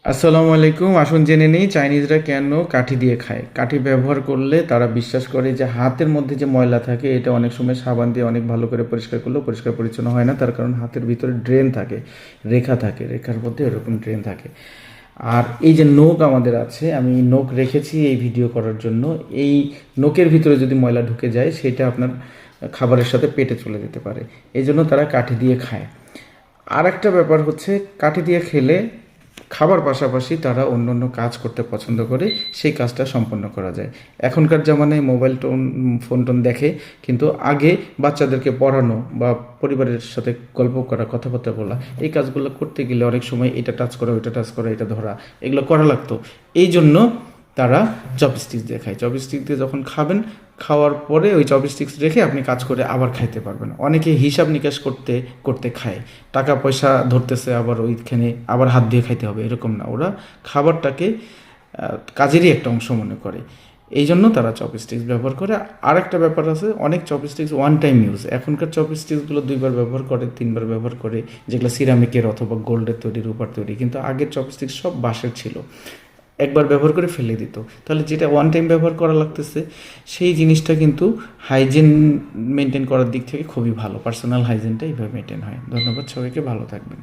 আসসালামু আলাইকুম। আসুন জেনে নিই চাইনিজরা কেন কাঠি দিয়ে খায়। কাঠি ব্যবহার করলে তারা বিশ্বাস করে যে হাতের মধ্যে যে ময়লা থাকে এটা অনেক সময় সাবান দিয়ে অনেক ভালো করে পরিষ্কার করলেও পরিষ্কার পরিচ্ছন্ন হয় না, তার কারণ হাতের ভিতরে ড্রেন থাকে, রেখা থাকে, রেখার মধ্যে এরকম ড্রেন থাকে। আর এই যে নোক আমাদের আছে, আমি নোক রেখেছি এই ভিডিও করার জন্য। এই নোকের ভিতরে যদি ময়লা ঢুকে যায় সেটা আপনার খাবারের সাথে পেটে চলে যেতে পারে, এই জন্য তারা কাঠি দিয়ে খায়। আর একটা ব্যাপার হচ্ছে, কাঠি দিয়ে খেলে খাবার পাশাপাশি তারা অন্য অন্য কাজ করতে পছন্দ করে, সেই কাজটা সম্পন্ন করা যায়। এখনকার জামানায় মোবাইল ফোন টোন দেখে, কিন্তু আগে বাচ্চাদেরকে পড়ানো বা পরিবারের সাথে গল্প করা, কথাবার্তা বলা, এই কাজগুলো করতে গেলে অনেক সময় এটা টাচ করা, ওইটা টাচ করা, এটা ধরা, এগুলো করা লাগতো। এই জন্য তারা চপস্টিক্স দিয়ে খায়। চপস্টিক দিয়ে যখন খাবেন, খাওয়ার পরে ওই চপস্টিক্স রেখে আপনি কাজ করে আবার খাইতে পারবেন। অনেকে হিসাব নিকাশ করতে করতে খায়, টাকা পয়সা ধরতেছে আবার ওইখানে আবার হাত দিয়ে খাইতে হবে, এরকম না। ওরা খাবারটাকে কাজেরই একটা অংশ মনে করে, এই জন্য তারা চপস্টিক্স ব্যবহার করে। আর একটা ব্যাপার আছে, অনেক চপস্টিক্স ওয়ান টাইম ইউজ। এখনকার চপস্টিক্সগুলো দুইবার ব্যবহার করে, তিনবার ব্যবহার করে, যেগুলো সিরামিকের অথবা গোল্ডের তৈরি, রূপার তৈরি। কিন্তু আগের চপস্টিক্স সব বাঁশের ছিল, একবার ব্যবহার করে ফেলে দিত। তাহলে যেটা ওয়ান টাইম ব্যবহার করা লাগতেছে, সেই জিনিসটা কিন্তু হাইজিন মেনটেন করার দিক থেকে খুবই ভালো। পার্সোনাল হাইজিনটা এইভাবে মেনটেন হয়। ধন্যবাদ সবাইকে, ভালো থাকবেন।